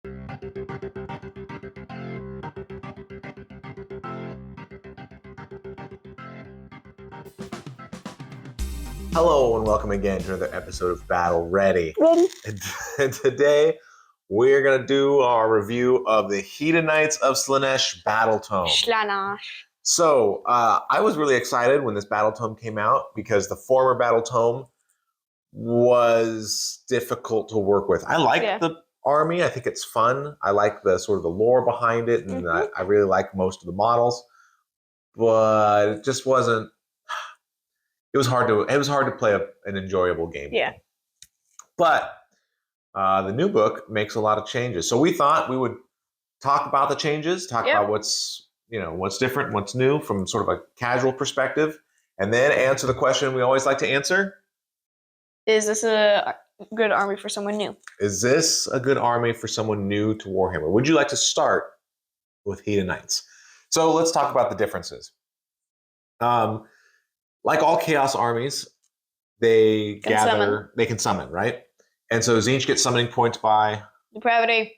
Hello and welcome again to another episode of Battle Ready. Ready. And today we're going to do our review of the Hedonites of Slaanesh Battle Tome. Slaanesh. So I was really excited when this Battle Tome came out because the former Battle Tome was difficult to work with. I like the army. I think it's fun. I like the sort of the lore behind it, and I really like most of the models. But it just wasn't. It was hard to play an enjoyable game. Yeah. But the new book makes a lot of changes. So we thought we would talk about the changes, talk about what's different, what's new from sort of a casual perspective, and then answer the question we always like to answer. Is this a good army for someone new? Is this a good army for someone new to Warhammer? Would you like to start with Hedonites? So let's talk about the differences. Like all Chaos armies, they can summon, right? And so Tzeentch gets summoning points by... Depravity.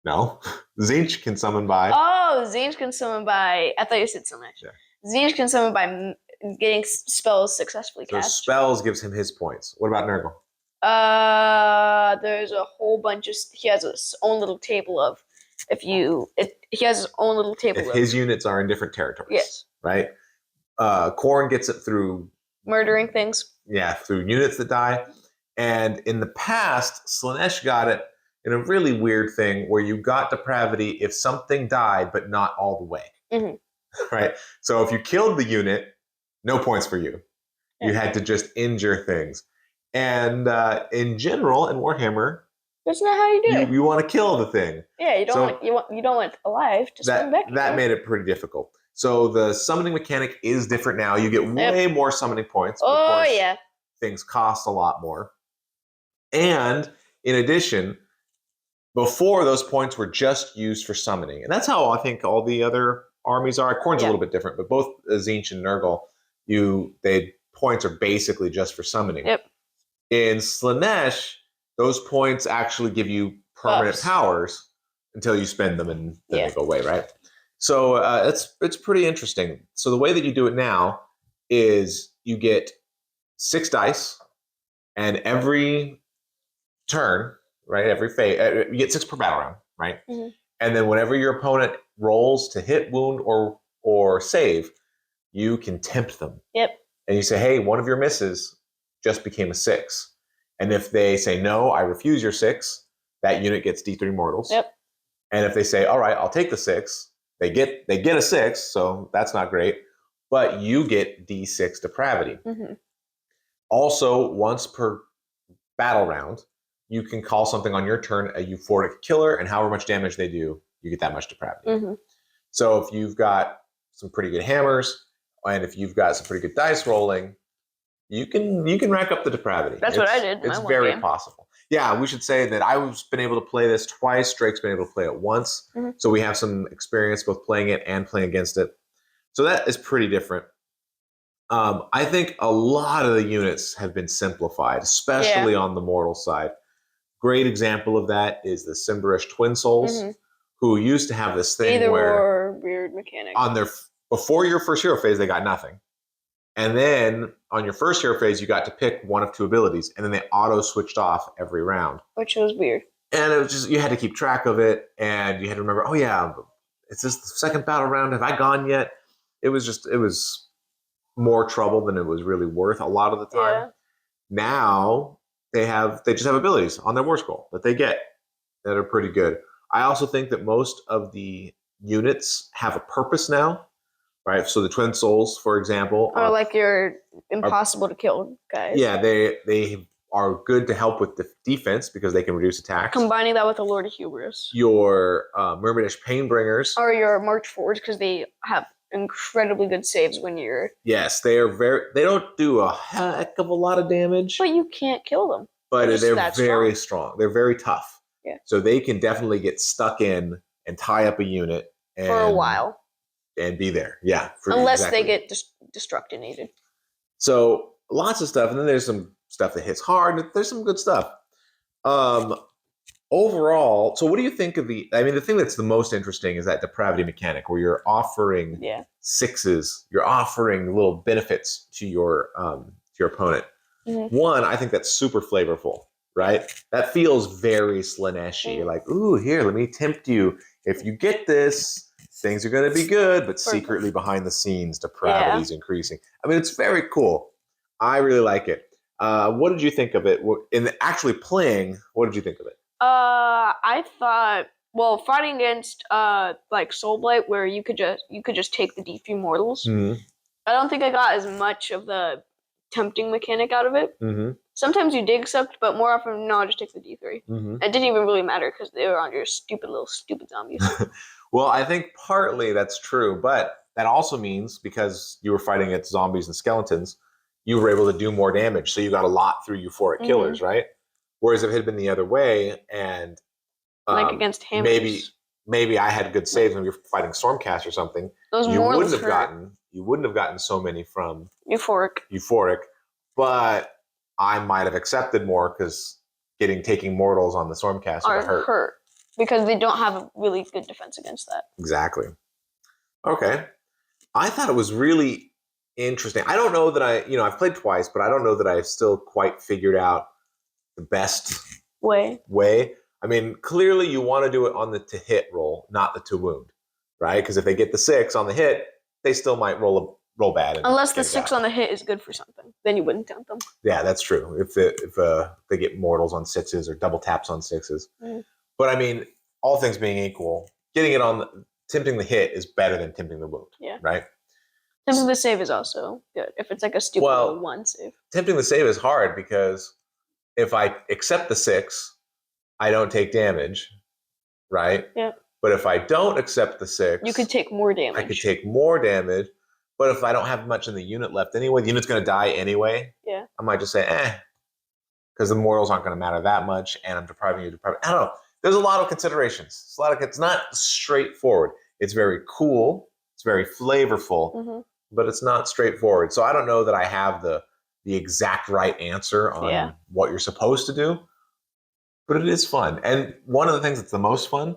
No. Tzeentch can summon by... Oh, Tzeentch can summon by... I thought you said Slaanesh. Yeah. Tzeentch can summon by getting spells successfully cast. So spells gives him his points. What about Nurgle? There's a whole bunch of... He has his own little table of... He has his own little table of... His units are in different territories. Yes. Right? Khorne gets it through... Murdering things. Yeah, through units that die. And in the past, Slaanesh got it in a really weird thing where you got depravity if something died, but not all the way. Mm-hmm. Right? So if you killed the unit, no points for you. You had to just injure things. And in general, in Warhammer, that's not how you do it. You want to kill the thing. Yeah, you don't want it alive. Just that made it pretty difficult. So the summoning mechanic is different now. You get way more summoning points. Oh, of course, yeah. Things cost a lot more. And in addition, before those points were just used for summoning. And that's how I think all the other armies are. Khorne's a little bit different, but both Tzeentch and Nurgle, points are basically just for summoning. Yep. In Slaanesh, those points actually give you permanent powers until you spend them and then they go away, right? So it's pretty interesting. So the way that you do it now is you get 6 dice, and every turn, right? Every phase, you get 6 per battle round, right? Mm-hmm. And then whenever your opponent rolls to hit, wound, or save, you can tempt them. Yep. And you say, hey, one of your misses just became a 6. And if they say, no, I refuse your 6, that unit gets D3 mortals. Yep. And if they say, all right, I'll take the 6, they get a 6, so that's not great. But you get D6 depravity. Mm-hmm. Also, once per battle round, you can call something on your turn a euphoric killer, and however much damage they do, you get that much depravity. Mm-hmm. So if you've got some pretty good hammers, and if you've got some pretty good dice rolling, you can rack up the depravity. That's what I did. It's very possible. Yeah, we should say that I've been able to play this twice. Drake's been able to play it once. Mm-hmm. So we have some experience both playing it and playing against it. So that is pretty different. I think a lot of the units have been simplified, especially on the mortal side. Great example of that is the Symbarish Twin Souls, who used to have this thing where weird mechanic. Before your first hero phase, they got nothing. And then on your first hero phase, you got to pick one of 2 abilities, and then they auto switched off every round. Which was weird. And it was just, you had to keep track of it, and you had to remember, oh yeah, is this the second battle round? Have I gone yet? It was more trouble than it was really worth a lot of the time. Yeah. Now they just have abilities on their war scroll that they get that are pretty good. I also think that most of the units have a purpose now. Right, so the Twin Souls, for example, or like your impossible to kill guys. Yeah, they are good to help with the defense because they can reduce attacks. Combining that with the Lord of Hubris, your Myrmidonish Painbringers, or your March Forwards, because they have incredibly good saves when you're. Yes, they don't do a heck of a lot of damage, but you can't kill them. But they're very strong. They're very tough. Yeah. So they can definitely get stuck in and tie up a unit for a while. And be there, yeah. Unless they get destructinated. So lots of stuff, and then there's some stuff that hits hard. There's some good stuff. overall, so what do you think of the thing that's the most interesting is that depravity mechanic where you're offering sixes, you're offering little benefits to your opponent. Mm-hmm. One, I think that's super flavorful, right? That feels very Slaanesh-y. Mm-hmm. You're like, ooh, here, let me tempt you. If you get this, things are going to be good, but secretly behind the scenes, depravity is increasing. I mean, it's very cool. I really like it. What did you think of it? In actually playing, what did you think of it? I thought, well, fighting against like Soulblight, where you could just take the D3 mortals. Mm-hmm. I don't think I got as much of the tempting mechanic out of it. Mm-hmm. Sometimes you did accept, but more often, no, I just take the D3. Mm-hmm. It didn't even really matter because they were on your stupid zombies. Well, I think partly that's true, but that also means because you were fighting against zombies and skeletons, you were able to do more damage. So you got a lot through euphoric killers, right? Whereas if it had been the other way, and like against hammers, maybe I had good saves when you're fighting Stormcast or something, you wouldn't have gotten so many from euphoric, but I might have accepted more because taking mortals on the Stormcast would hurt because they don't have a really good defense against that. Exactly. Okay, I thought it was really interesting. I don't know that I've played twice, but I don't know that I've still quite figured out the best way. I mean, clearly you want to do it on the to hit roll, not the to wound, right? Because if they get the 6 on the hit, they still might roll bad. Unless the 6 on the hit is good for something, then you wouldn't tempt them. Yeah, that's true. If they get mortals on 6s or double taps on 6s, but I mean, all things being equal, getting it on tempting the hit is better than tempting the wound. Yeah. Right. Tempting the save is also good if it's like a stupid 1 save. Tempting the save is hard because if I accept the 6, I don't take damage, right? Yeah. But if I don't accept the 6, you could take more damage. I could take more damage, but if I don't have much in the unit left anyway, the unit's going to die anyway. Yeah. I might just say, because the mortals aren't going to matter that much, and I'm depriving you. I don't know. There's a lot of considerations. It's not straightforward. It's very cool. It's very flavorful, but it's not straightforward. So I don't know that I have the exact right answer on what you're supposed to do, but it is fun. And one of the things that's the most fun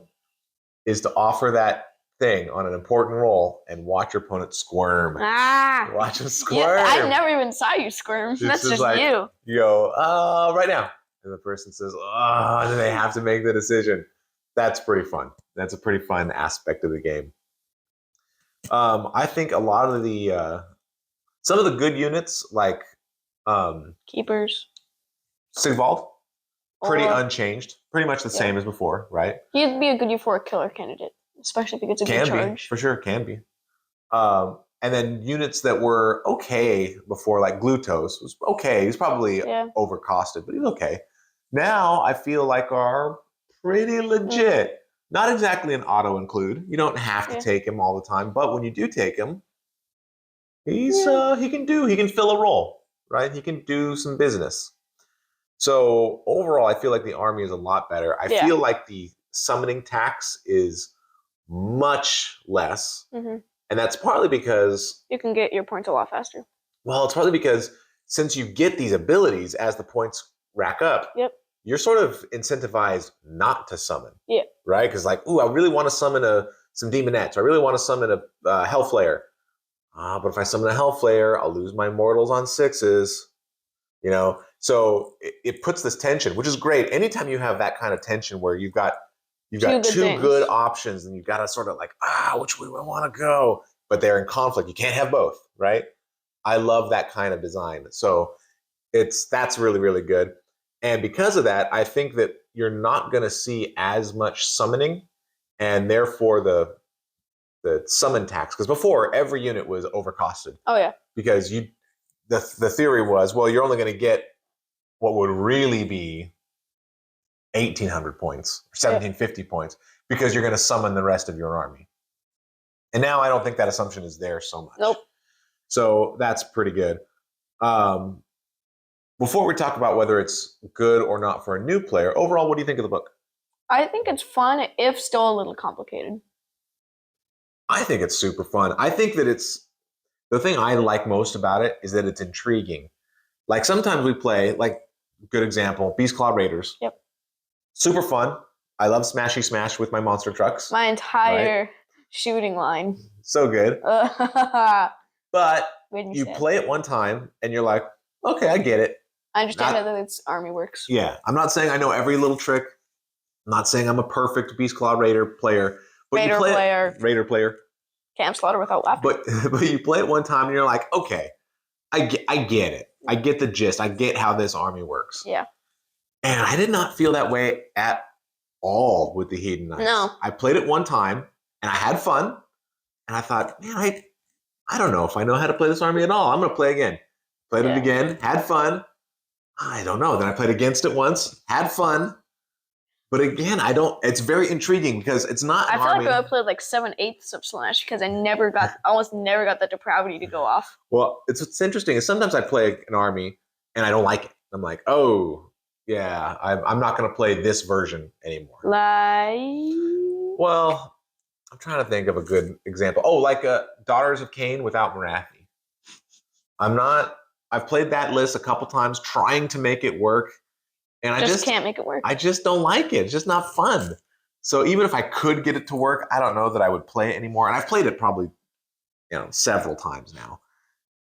is to offer that thing on an important roll and watch your opponent squirm. Watch him squirm. Yeah, I never even saw you squirm. That's just like, you. You go, right now. And the person says, and then they have to make the decision. That's pretty fun. That's a pretty fun aspect of the game. I think a lot of some of the good units, like Keepers, Sigvald, pretty unchanged, pretty much the same as before, right? He'd be a good euphoric killer candidate, especially if he gets a good charge. For sure, can be. And then units that were okay before, like Glutos, was okay. He's probably overcosted, but he's okay. Now I feel like are pretty legit. Not exactly an auto include. You don't have to take him all the time, but when you do take him, he can fill a role, right? He can do some business. So overall, I feel like the army is a lot better. I feel like the summoning tax is much less, and that's partly because you can get your points a lot faster. Well, it's partly because since you get these abilities as the points rack up, you're sort of incentivized not to summon. Yeah. Right? Because I really want to summon some demonettes. I really want to summon a Hellflayer. But if I summon a Hellflayer, I'll lose my mortals on 6s. So it puts this tension, which is great. Anytime you have that kind of tension where you've got two good options and you've got to sort of like, which way do I want to go? But they're in conflict. You can't have both, right? I love that kind of design. So that's really, really good. And because of that, I think that you're not going to see as much summoning, and therefore the summon tax. Because before, every unit was overcosted. Oh yeah. Because the theory was, well, you're only going to get what would really be 1,800 points or 1,750 points because you're going to summon the rest of your army. And now I don't think that assumption is there so much. Nope. So that's pretty good. Before we talk about whether it's good or not for a new player, overall, what do you think of the book? I think it's fun, if still a little complicated. I think it's super fun. I think that the thing I like most about it is that it's intriguing. Like sometimes we play, like good example, Beastclaw Raiders. Yep. Super fun. I love smashy smash with my monster trucks. My entire shooting line. So good. But you sad. play it one time and you're like, okay, I get it. I understand how this army works. Yeah. I'm not saying I know every little trick. I'm not saying I'm a perfect Beast Claw Raider player. But Raider player. Camp Slaughter without laughter. But you play it one time and you're like, okay, I get it. I get the gist. I get how this army works. Yeah. And I did not feel that way at all with the Hedonites. No. I played it one time and I had fun. And I thought, man, I don't know if I know how to play this army at all. I'm going to play again. Played it again, had fun. I don't know. Then I played against it once, had fun. But again, it's very intriguing because it's not an army. I feel like I played like 7/8 of Slaanesh because I almost never got the depravity to go off. Well, what's interesting is sometimes I play an army and I don't like it. I'm like, oh, yeah, I'm not going to play this version anymore. Well, I'm trying to think of a good example. Oh, like Daughters of Cain without Marathi. I've played that list a couple times trying to make it work. And I just can't make it work. I just don't like it. It's just not fun. So even if I could get it to work, I don't know that I would play it anymore. And I've played it probably, several times now.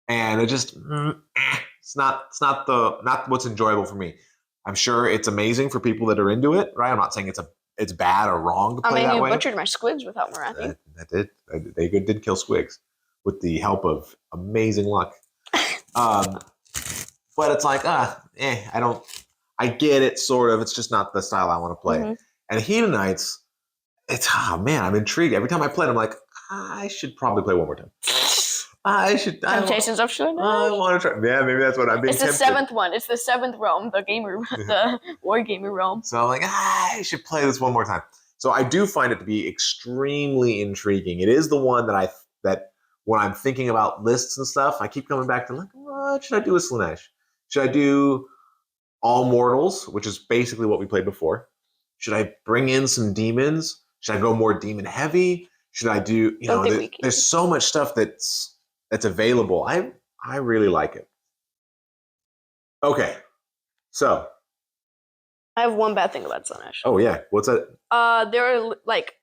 And it just it's not what's enjoyable for me. I'm sure it's amazing for people that are into it, right? I'm not saying it's bad or wrong to play that way. You butchered my squigs without Marathi. That did. They did kill squigs with the help of amazing luck. But it's like, I get it, sort of. It's just not the style I want to play. Mm-hmm. And Hedonites, I'm intrigued. Every time I play it, I'm like, I should probably play one more time. Temptations of Slaanesh. I want to try. Yeah, maybe that's what I'm being tempted. It's the seventh one. It's the seventh realm, the war gamer realm. So I'm like, I should play this one more time. So I do find it to be extremely intriguing. It is the one that when I'm thinking about lists and stuff, I keep coming back to like, what should I do with Slaanesh? Should I do all mortals, which is basically what we played before? Should I bring in some demons? Should I go more demon heavy? Should I do, there's so much stuff that's available. I really like it. Okay. So I have one bad thing about Slaanesh. Oh yeah. What's that? There are like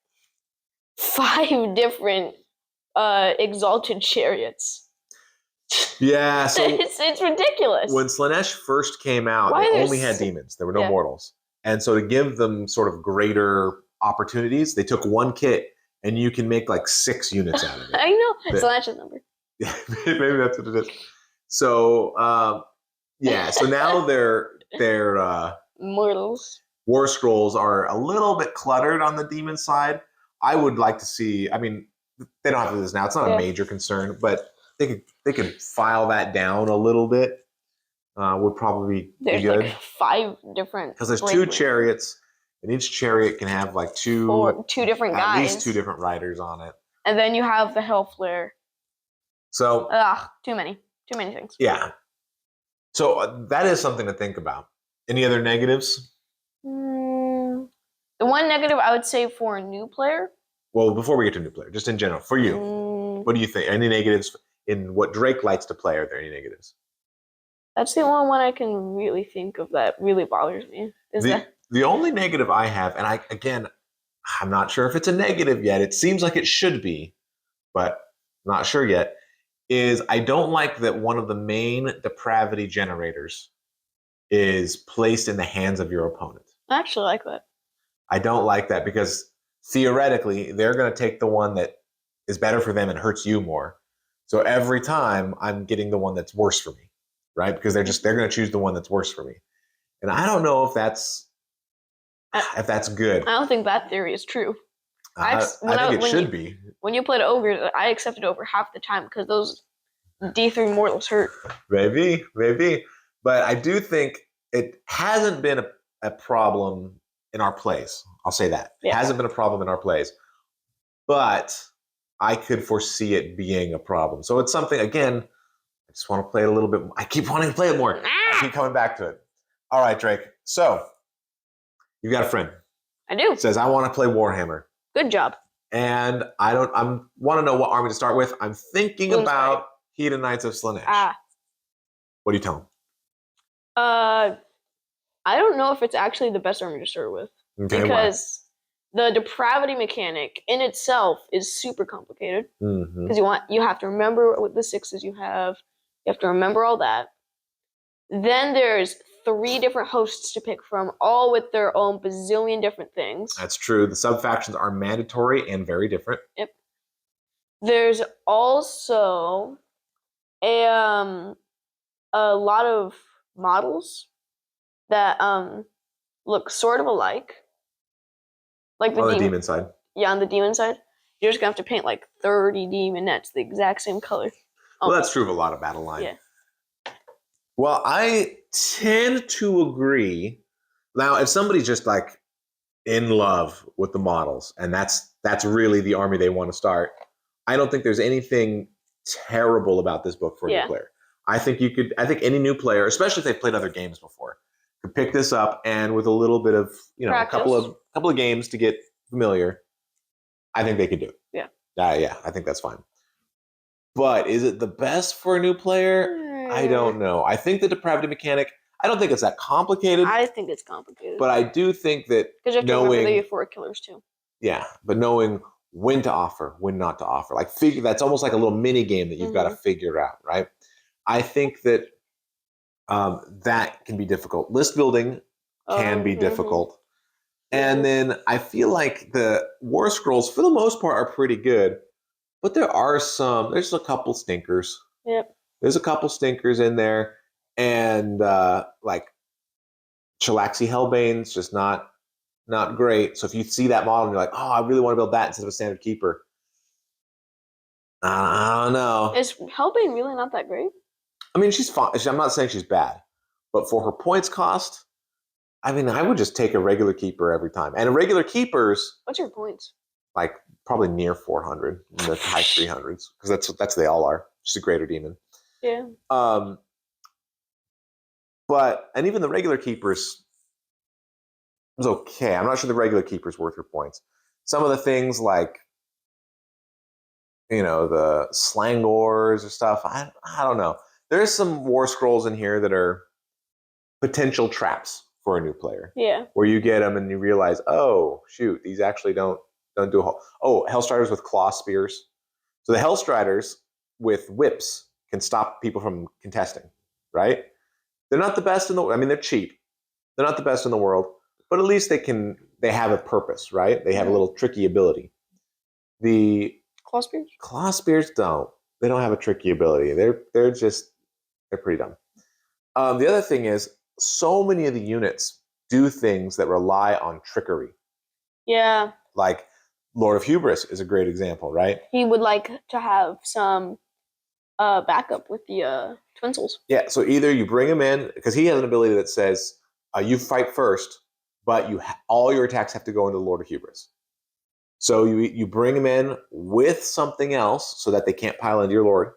5 different exalted chariots. Yeah, so it's ridiculous. When Slaanesh first came out, they only had demons. There were no mortals. And so to give them sort of greater opportunities, they took one kit and you can make like 6 units out of it. I know. Slaanesh number. Yeah, maybe that's what it is. So so now their mortals war scrolls are a little bit cluttered on the demon side. I would like to see, I mean, they don't have to do this now. It's not a major concern, but they could file that down a little bit. Would probably be good. Like 5 different. Because there's 2 chariots, and each chariot can have like 2 different guys. At least 2 different riders on it. And then you have the Hellflare. So too many things. Yeah. So that is something to think about. Any other negatives? The one negative I would say for a new player. Well, before we get to new player, just in general, for you, what do you think? Any negatives in what Drake likes to play? Are there any negatives? That's the only one I can really think of that really bothers me. The only negative I have, and I'm not sure if it's a negative yet. It seems like it should be, but I'm not sure yet. Is I don't like that one of the main depravity generators is placed in the hands of your opponent. I actually like that. I don't like that because theoretically they're going to take the one that is better for them and hurts you more. So every time I'm getting the one that's worse for me, right? Because they're going to choose the one that's worse for me. And I don't know if that's good. I don't think that theory is true. I think it should be. When you played Ogre, I accepted Ogre half the time because those D3 mortals hurt. Maybe. But I do think it hasn't been a problem in our plays. I'll say that. Yeah. It hasn't been a problem in our plays. But I could foresee it being a problem. So it's something, again, I just want to play it a little bit. I keep wanting to play it more. I keep coming back to it. All right, Drake. So you've got a friend. I do. Says, I want to play Warhammer. Good job. And I want to know what army to start with. I'm thinking about Hedonites of Slaanesh. What do you tell him? I don't know if it's actually the best army to start with. Okay, because the depravity mechanic in itself is super complicated. Because you have to remember what the 6s you have. You have to remember all that. Then there's 3 different hosts to pick from, all with their own bazillion different things. That's true. The sub-factions are mandatory and very different. Yep. There's also a lot of models that look sort of alike. Like on the demon side. Yeah, on the demon side. You're just going to have to paint like 30 demonettes the exact same color. Well, that's true of a lot of battle line. Yeah. Well, I tend to agree. Now, if somebody's just like in love with the models, and that's really the army they want to start, I don't think there's anything terrible about this book for a new player. I think any new player, especially if they've played other games before, could pick this up, and with a little bit of, practice. a couple of games to get familiar, I think they could do it. Yeah. Yeah, I think that's fine. But is it the best for a new player? I don't know. I think the depravity mechanic, I don't think it's that complicated. I think it's complicated. But I do think that because you have to remember the 4 killers too. Yeah, but knowing when to offer, when not to offer. Like that's almost like a little mini game that you've got to figure out, right? I think that that can be difficult. List building can be difficult. And then I feel like the War Scrolls, for the most part, are pretty good. But there's a couple stinkers. Yep. There's a couple stinkers in there. And like Chilaxi Hellbane's just not great. So if you see that model and you're like, oh, I really want to build that instead of a standard keeper. I don't know. Is Hellbane really not that great? I mean, she's fine. I'm not saying she's bad. But for her points cost, I mean, I would just take a regular keeper every time. And a regular keeper's... What's your points? Like, probably near 400, in the high 300s. Because that's they all are. She's a greater demon. Yeah. And even the regular keepers was okay. I'm not sure the regular keeper's worth your points. Some of the things like, the slangors or stuff, I don't know. There's some War Scrolls in here that are potential traps for a new player. Yeah. Where you get them and you realize, oh, shoot, these actually don't do a whole... Oh, Hellstriders with claw spears. So the Hellstriders with whips can stop people from contesting, right? They're not the best in the... I mean, they're cheap. They're not the best in the world, but at least they have a purpose, right? They have a little tricky ability. The Claw spears don't. They don't have a tricky ability. They're pretty dumb. The other thing is, so many of the units do things that rely on trickery. Yeah. Like Lord of Hubris is a great example, right? He would like to have some backup with the Twin Souls. Yeah, so either you bring him in, because he has an ability that says, you fight first, but all your attacks have to go into Lord of Hubris. So you bring him in with something else so that they can't pile into your Lord.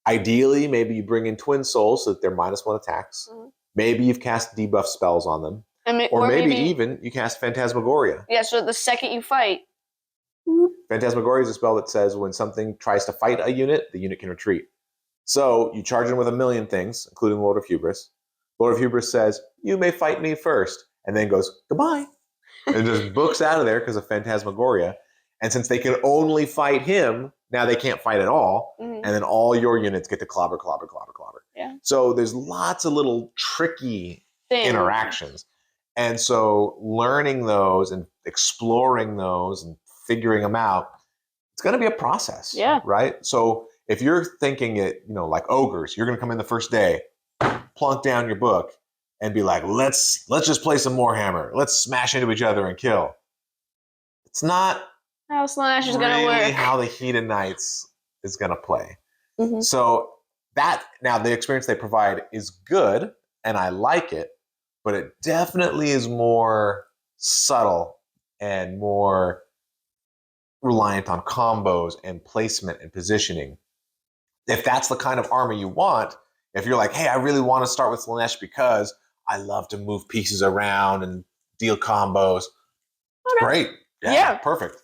Ideally, maybe you bring in Twin Souls so that they're -1 attacks. Maybe you've cast debuff spells on them. Or maybe even you cast Phantasmagoria. Yeah, so the second you fight... Phantasmagoria is a spell that says when something tries to fight a unit, the unit can retreat. So you charge in with a million things, including Lord of Hubris. Lord of Hubris says, you may fight me first, and then goes, goodbye. And just books out of there because of Phantasmagoria. And since they can only fight him, now they can't fight at all. And then all your units get to clobber. Yeah. So there's lots of little tricky interactions. And so learning those and exploring those and figuring them out, it's going to be a process. Yeah. Right? So if you're thinking it, like ogres, you're going to come in the first day, plunk down your book, and be like, let's just play some Warhammer. Let's smash into each other and kill. It's not how Slaanesh is going to work. How the Hedonites is going to play. So now the experience they provide is good, and I like it, but it definitely is more subtle and more reliant on combos and placement and positioning. If that's the kind of army you want, if you're like, hey, I really want to start with Slaanesh because I love to move pieces around and deal combos. Okay. Great. Yeah, perfect.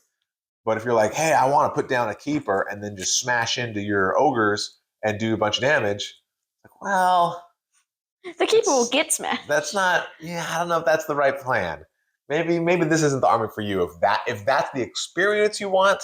But if you're like, hey, I want to put down a keeper and then just smash into your ogres and do a bunch of damage, like, well... The keeper will get smashed. That's not... Yeah, I don't know if that's the right plan. maybe this isn't the army for you. If that's the experience you want,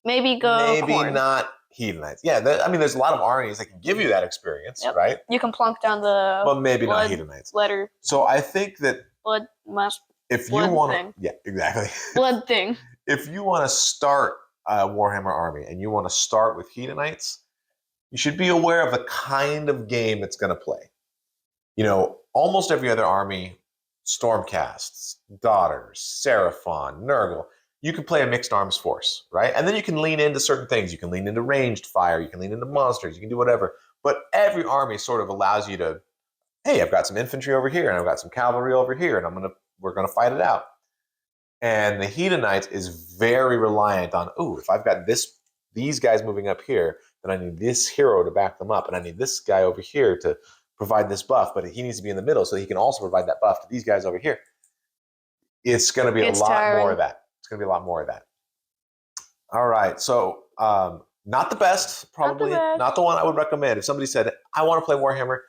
maybe Khorne. not Hedonites. Yeah, there's a lot of armies that can give you that experience, right? You can plunk down the but maybe not Hedonites. Letter. So I think that blood must. If you want, yeah, exactly. Blood thing. If you want to start a Warhammer army and you want to start with Hedonites, you should be aware of the kind of game it's going to play. Almost every other army, Stormcasts, Daughters, Seraphon, Nurgle, you can play a mixed arms force, right? And then you can lean into certain things. You can lean into ranged fire. You can lean into monsters. You can do whatever. But every army sort of allows you to, hey, I've got some infantry over here, and I've got some cavalry over here, and we're going to fight it out. And the Hedonites is very reliant on, if I've got these guys moving up here, then I need this hero to back them up, and I need this guy over here to provide this buff, but he needs to be in the middle so he can also provide that buff to these guys over here. It's going to be a lot more of that. It's going to be a lot more of that. All right, so not the best, probably not the one I would recommend. If somebody said, I want to play Warhammer,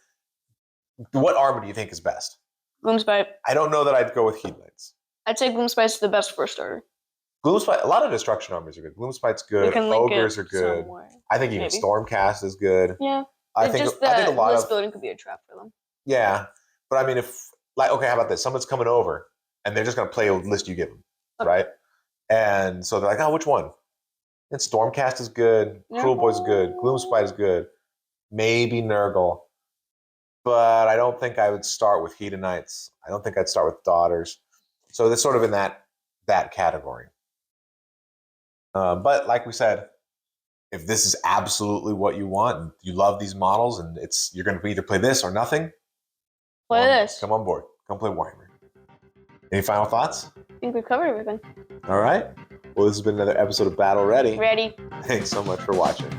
what army do you think is best? Gloomspite. I don't know that I'd go with Hedonites. I'd say Gloomspite's the best first starter. Gloomspite, a lot of destruction armies are good. Gloomspite's good. Ogres are good. Somewhere. I think even Stormcast is good. Yeah. I think a lot list building could be a trap for them. Yeah, but how about this? Someone's coming over and they're just going to play a list you give them, right? And so they're like, which one? And Stormcast is good. Cruel Boy's good. Gloomspite is good. Maybe Nurgle. But I don't think I would start with Hedonites. I don't think I'd start with Daughters. So they're sort of in that category. But like we said, if this is absolutely what you want, and you love these models, and you're going to either play this or nothing, come on board. Come play Warhammer. Any final thoughts? I think we've covered everything. All right. Well, this has been another episode of Battle Ready. Ready. Thanks so much for watching.